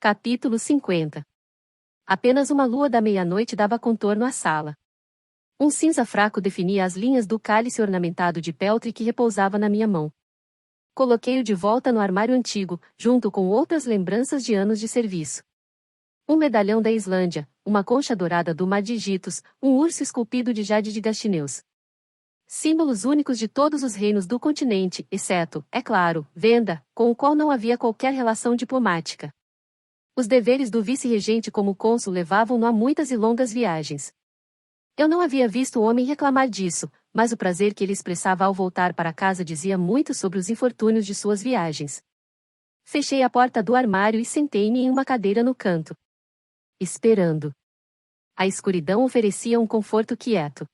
Capítulo 50. Apenas uma lua da meia-noite dava contorno à sala. Um cinza fraco definia as linhas do cálice ornamentado de peltre que repousava na minha mão. Coloquei-o de volta no armário antigo, junto com outras lembranças de anos de serviço. Um medalhão da Islândia, uma concha dourada do mar de Igitos, um urso esculpido de jade de Gastineus. Símbolos únicos de todos os reinos do continente, exceto, é claro, Venda, com o qual não havia qualquer relação diplomática. Os deveres do vice-regente como cônsul levavam-no a muitas e longas viagens. Eu não havia visto o homem reclamar disso, mas o prazer que ele expressava ao voltar para casa dizia muito sobre os infortúnios de suas viagens. Fechei a porta do armário e sentei-me em uma cadeira no canto. Esperando. A escuridão oferecia um conforto quieto.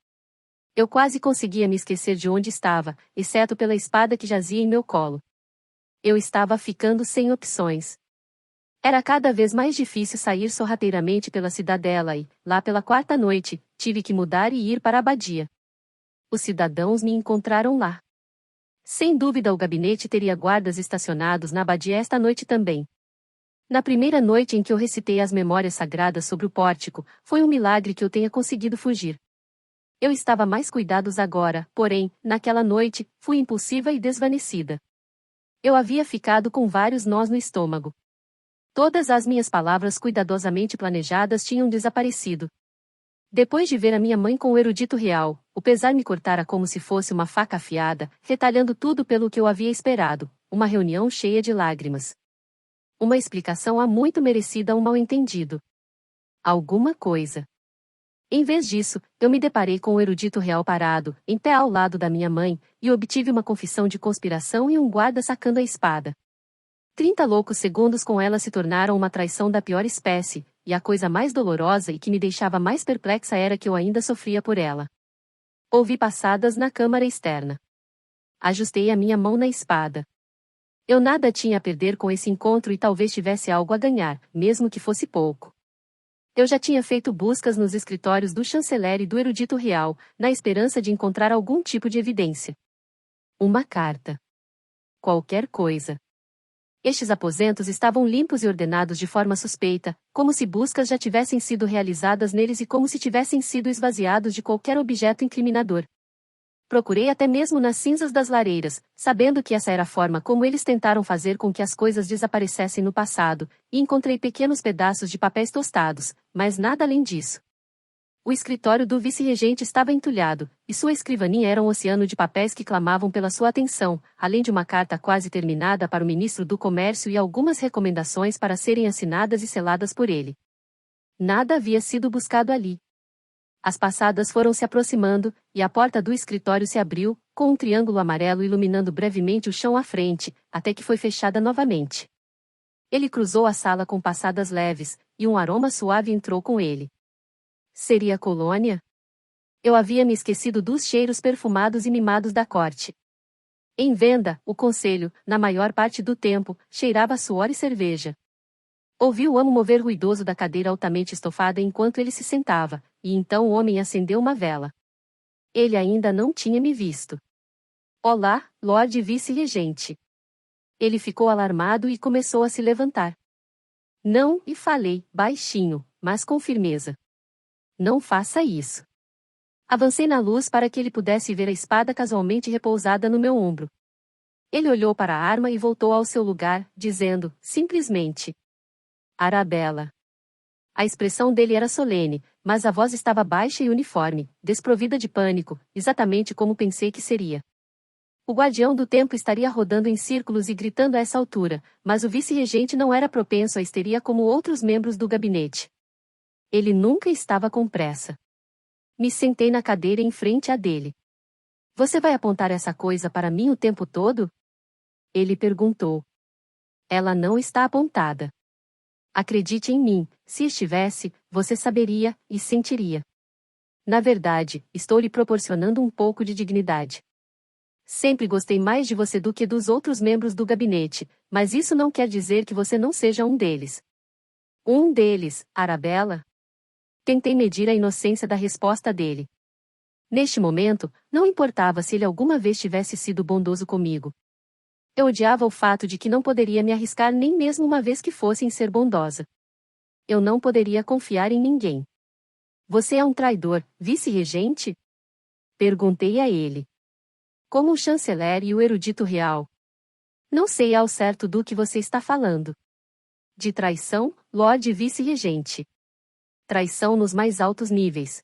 Eu quase conseguia me esquecer de onde estava, exceto pela espada que jazia em meu colo. Eu estava ficando sem opções. Era cada vez mais difícil sair sorrateiramente pela cidadela e, lá pela quarta noite, tive que mudar e ir para a abadia. Os cidadãos me encontraram lá. Sem dúvida o gabinete teria guardas estacionados na abadia esta noite também. Na primeira noite em que eu recitei as memórias sagradas sobre o pórtico, foi um milagre que eu tenha conseguido fugir. Eu estava mais cuidados agora, porém, naquela noite, fui impulsiva e desvanecida. Eu havia ficado com vários nós no estômago. Todas as minhas palavras cuidadosamente planejadas tinham desaparecido. Depois de ver a minha mãe com o erudito real, o pesar me cortara como se fosse uma faca afiada, retalhando tudo pelo que eu havia esperado, uma reunião cheia de lágrimas. Uma explicação há muito merecida a um mal-entendido. Alguma coisa. Em vez disso, eu me deparei com o erudito real parado, em pé ao lado da minha mãe, e obtive uma confissão de conspiração e um guarda sacando a espada. 30 loucos segundos com ela se tornaram uma traição da pior espécie, e a coisa mais dolorosa e que me deixava mais perplexa era que eu ainda sofria por ela. Ouvi passadas na câmara externa. Ajustei a minha mão na espada. Eu nada tinha a perder com esse encontro e talvez tivesse algo a ganhar, mesmo que fosse pouco. Eu já tinha feito buscas nos escritórios do chanceler e do erudito real, na esperança de encontrar algum tipo de evidência. Uma carta. Qualquer coisa. Estes aposentos estavam limpos e ordenados de forma suspeita, como se buscas já tivessem sido realizadas neles e como se tivessem sido esvaziados de qualquer objeto incriminador. Procurei até mesmo nas cinzas das lareiras, sabendo que essa era a forma como eles tentaram fazer com que as coisas desaparecessem no passado, e encontrei pequenos pedaços de papéis tostados, mas nada além disso. O escritório do vice-regente estava entulhado, e sua escrivaninha era um oceano de papéis que clamavam pela sua atenção, além de uma carta quase terminada para o ministro do Comércio e algumas recomendações para serem assinadas e seladas por ele. Nada havia sido buscado ali. As passadas foram se aproximando, e a porta do escritório se abriu, com um triângulo amarelo iluminando brevemente o chão à frente, até que foi fechada novamente. Ele cruzou a sala com passadas leves, e um aroma suave entrou com ele. Seria a colônia? Eu havia me esquecido dos cheiros perfumados e mimados da corte. Em Venda, o conselho, na maior parte do tempo, cheirava a suor e cerveja. Ouvi o amo mover ruidoso da cadeira altamente estofada enquanto ele se sentava, e então o homem acendeu uma vela. Ele ainda não tinha me visto. Olá, Lorde Vice-Regente. Ele ficou alarmado e começou a se levantar. Não, e falei, baixinho, mas com firmeza. Não faça isso. Avancei na luz para que ele pudesse ver a espada casualmente repousada no meu ombro. Ele olhou para a arma e voltou ao seu lugar, dizendo, simplesmente: Arabella. A expressão dele era solene, mas a voz estava baixa e uniforme, desprovida de pânico, exatamente como pensei que seria. O guardião do tempo estaria rodando em círculos e gritando a essa altura, mas o vice-regente não era propenso à histeria como outros membros do gabinete. Ele nunca estava com pressa. Me sentei na cadeira em frente à dele. Você vai apontar essa coisa para mim o tempo todo? Ele perguntou. Ela não está apontada. Acredite em mim, se estivesse, você saberia e sentiria. Na verdade, estou lhe proporcionando um pouco de dignidade. Sempre gostei mais de você do que dos outros membros do gabinete, mas isso não quer dizer que você não seja um deles. Um deles, Arabella? Tentei medir a inocência da resposta dele. Neste momento, não importava se ele alguma vez tivesse sido bondoso comigo. Eu odiava o fato de que não poderia me arriscar nem mesmo uma vez que fosse em ser bondosa. Eu não poderia confiar em ninguém. Você é um traidor, vice-regente? Perguntei a ele. Como o chanceler e o erudito real. Não sei ao certo do que você está falando. De traição, Lorde Vice-Regente. Traição nos mais altos níveis.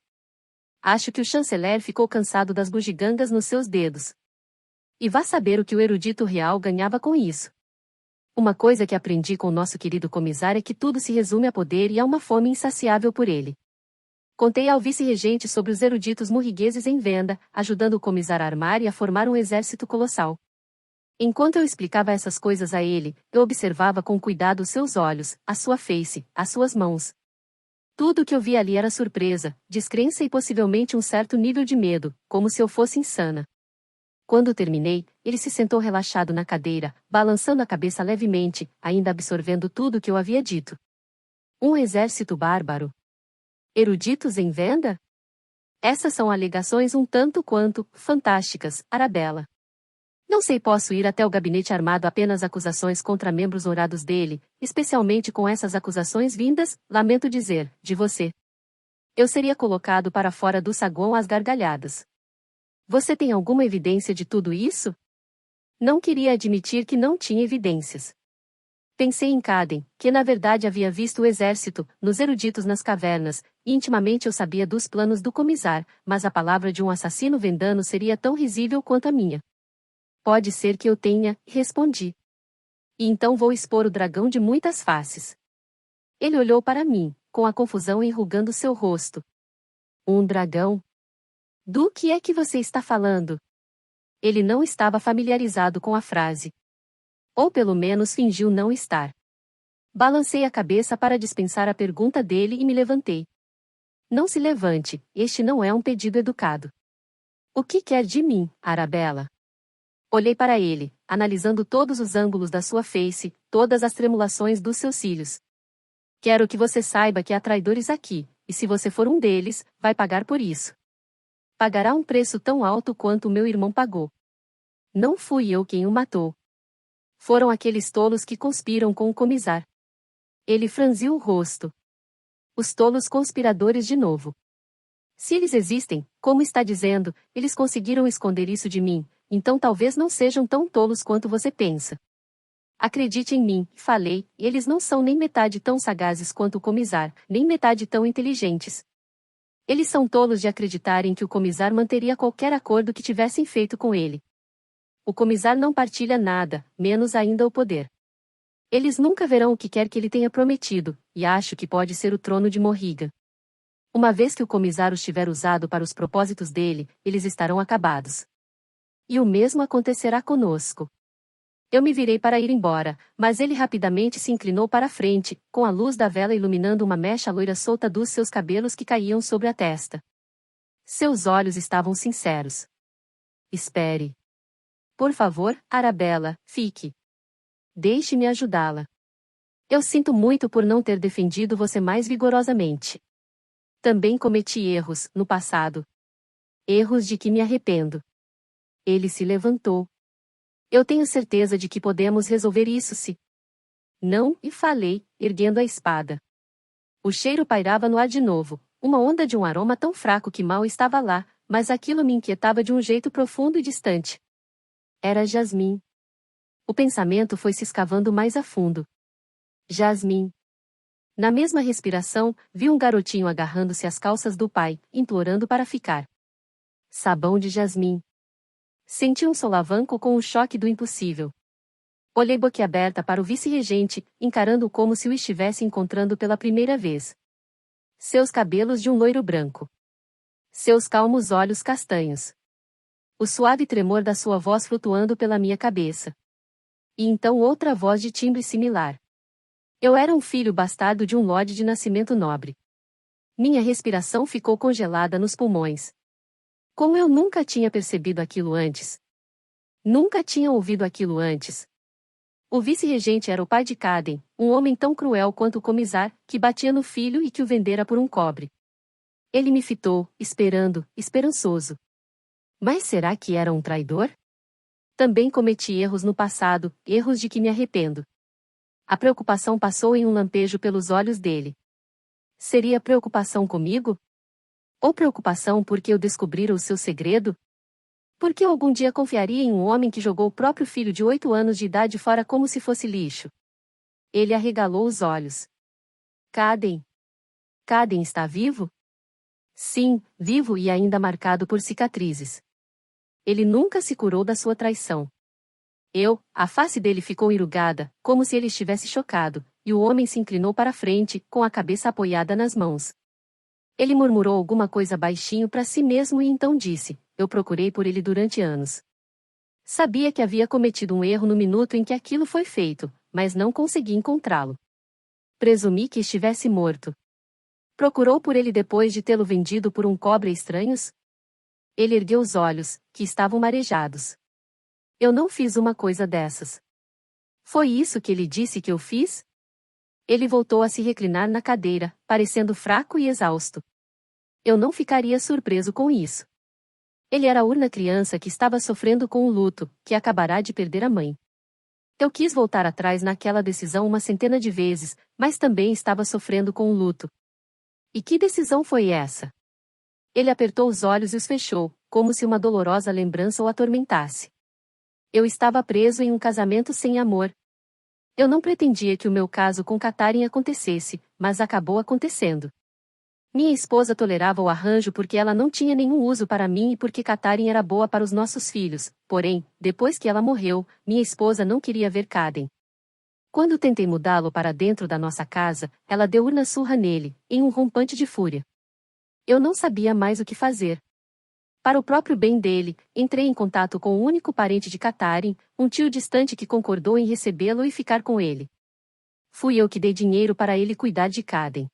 Acho que o chanceler ficou cansado das bugigangas nos seus dedos. E vá saber o que o erudito real ganhava com isso. Uma coisa que aprendi com o nosso querido comissário é que tudo se resume a poder e a uma fome insaciável por ele. Contei ao vice-regente sobre os eruditos murrigueses em venda, ajudando o comissário a armar e a formar um exército colossal. Enquanto eu explicava essas coisas a ele, eu observava com cuidado os seus olhos, a sua face, as suas mãos. Tudo o que eu via ali era surpresa, descrença e possivelmente um certo nível de medo, como se eu fosse insana. Quando terminei, ele se sentou relaxado na cadeira, balançando a cabeça levemente, ainda absorvendo tudo o que eu havia dito. Um exército bárbaro. Eruditos em venda? Essas são alegações um tanto quanto fantásticas, Arabella. Não sei, posso ir até o gabinete armado apenas acusações contra membros honrados dele, especialmente com essas acusações vindas, lamento dizer, de você. Eu seria colocado para fora do saguão às gargalhadas. Você tem alguma evidência de tudo isso? Não queria admitir que não tinha evidências. Pensei em Caden, que na verdade havia visto o exército, nos eruditos nas cavernas, e intimamente eu sabia dos planos do comissário, mas a palavra de um assassino vendano seria tão risível quanto a minha. Pode ser que eu tenha, respondi. E então vou expor o dragão de muitas faces. Ele olhou para mim, com a confusão enrugando seu rosto. Um dragão? Do que é que você está falando? Ele não estava familiarizado com a frase. Ou pelo menos fingiu não estar. Balancei a cabeça para dispensar a pergunta dele e me levantei. Não se levante, este não é um pedido educado. O que quer de mim, Arabella? Olhei para ele, analisando todos os ângulos da sua face, todas as tremulações dos seus cílios. Quero que você saiba que há traidores aqui, e se você for um deles, vai pagar por isso. Pagará um preço tão alto quanto o meu irmão pagou. Não fui eu quem o matou. Foram aqueles tolos que conspiram com o comissário. Ele franziu o rosto. Os tolos conspiradores de novo. Se eles existem, como está dizendo, eles conseguiram esconder isso de mim, então talvez não sejam tão tolos quanto você pensa. Acredite em mim, falei, eles não são nem metade tão sagazes quanto o comissário, nem metade tão inteligentes. Eles são tolos de acreditarem que o comissário manteria qualquer acordo que tivessem feito com ele. O comissário não partilha nada, menos ainda o poder. Eles nunca verão o que quer que ele tenha prometido, e acho que pode ser o trono de Morriga. Uma vez que o comissário estiver usado para os propósitos dele, eles estarão acabados. E o mesmo acontecerá conosco. Eu me virei para ir embora, mas ele rapidamente se inclinou para a frente, com a luz da vela iluminando uma mecha loira solta dos seus cabelos que caíam sobre a testa. Seus olhos estavam sinceros. Espere. Por favor, Arabella, fique. Deixe-me ajudá-la. Eu sinto muito por não ter defendido você mais vigorosamente. Também cometi erros, no passado. Erros de que me arrependo. Ele se levantou. Eu tenho certeza de que podemos resolver isso se... Não, e falei, erguendo a espada. O cheiro pairava no ar de novo, uma onda de um aroma tão fraco que mal estava lá, mas aquilo me inquietava de um jeito profundo e distante. Era Jasmim. O pensamento foi se escavando mais a fundo. Jasmim. Na mesma respiração, vi um garotinho agarrando-se às calças do pai, implorando para ficar. Sabão de Jasmim. Senti um solavanco com o choque do impossível. Olhei boquiaberta para o vice-regente, encarando-o como se o estivesse encontrando pela primeira vez. Seus cabelos de um loiro branco. Seus calmos olhos castanhos. O suave tremor da sua voz flutuando pela minha cabeça. E então outra voz de timbre similar. Eu era um filho bastardo de um lorde de nascimento nobre. Minha respiração ficou congelada nos pulmões. Como eu nunca tinha percebido aquilo antes. Nunca tinha ouvido aquilo antes. O vice-regente era o pai de Caden, um homem tão cruel quanto o comissário, que batia no filho e que o vendera por um cobre. Ele me fitou, esperando, esperançoso. Mas será que era um traidor? Também cometi erros no passado, erros de que me arrependo. A preocupação passou em um lampejo pelos olhos dele. Seria preocupação comigo? Ou preocupação porque eu descobrira o seu segredo? Porque eu algum dia confiaria em um homem que jogou o próprio filho de 8 anos de idade fora como se fosse lixo? Ele arregalou os olhos. Caden. Caden está vivo? Sim, vivo e ainda marcado por cicatrizes. Ele nunca se curou da sua traição. A face dele ficou enrugada, como se ele estivesse chocado, e o homem se inclinou para frente, com a cabeça apoiada nas mãos. Ele murmurou alguma coisa baixinho para si mesmo e então disse: eu procurei por ele durante anos. Sabia que havia cometido um erro no minuto em que aquilo foi feito, mas não consegui encontrá-lo. Presumi que estivesse morto. Procurou por ele depois de tê-lo vendido por um cobre a estranhos? Ele ergueu os olhos, que estavam marejados. Eu não fiz uma coisa dessas. Foi isso que ele disse que eu fiz? Ele voltou a se reclinar na cadeira, parecendo fraco e exausto. Eu não ficaria surpreso com isso. Ele era a urna criança que estava sofrendo com o luto, que acabará de perder a mãe. Eu quis voltar atrás naquela decisão uma centena de vezes, mas também estava sofrendo com o luto. E que decisão foi essa? Ele apertou os olhos e os fechou, como se uma dolorosa lembrança o atormentasse. Eu estava preso em um casamento sem amor. Eu não pretendia que o meu caso com Katharine acontecesse, mas acabou acontecendo. Minha esposa tolerava o arranjo porque ela não tinha nenhum uso para mim e porque Katharine era boa para os nossos filhos, porém, depois que ela morreu, minha esposa não queria ver Caden. Quando tentei mudá-lo para dentro da nossa casa, ela deu urna surra nele, em um rompante de fúria. Eu não sabia mais o que fazer. Para o próprio bem dele, entrei em contato com o único parente de Katharine, um tio distante que concordou em recebê-lo e ficar com ele. Fui eu que dei dinheiro para ele cuidar de Caden.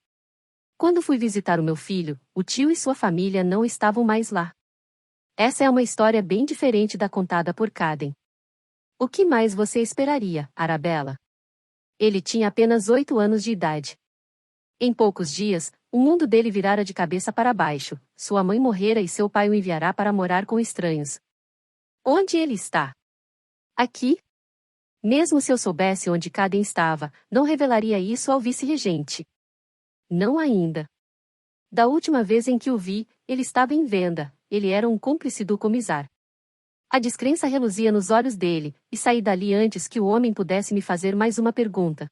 Quando fui visitar o meu filho, o tio e sua família não estavam mais lá. Essa é uma história bem diferente da contada por Caden. O que mais você esperaria, Arabella? Ele tinha apenas 8 anos de idade. Em poucos dias, o mundo dele virara de cabeça para baixo, sua mãe morrera e seu pai o enviará para morar com estranhos. Onde ele está? Aqui? Mesmo se eu soubesse onde Caden estava, não revelaria isso ao vice-regente. Não ainda. Da última vez em que o vi, ele estava em venda, ele era um cúmplice do comisar. A descrença reluzia nos olhos dele, e saí dali antes que o homem pudesse me fazer mais uma pergunta.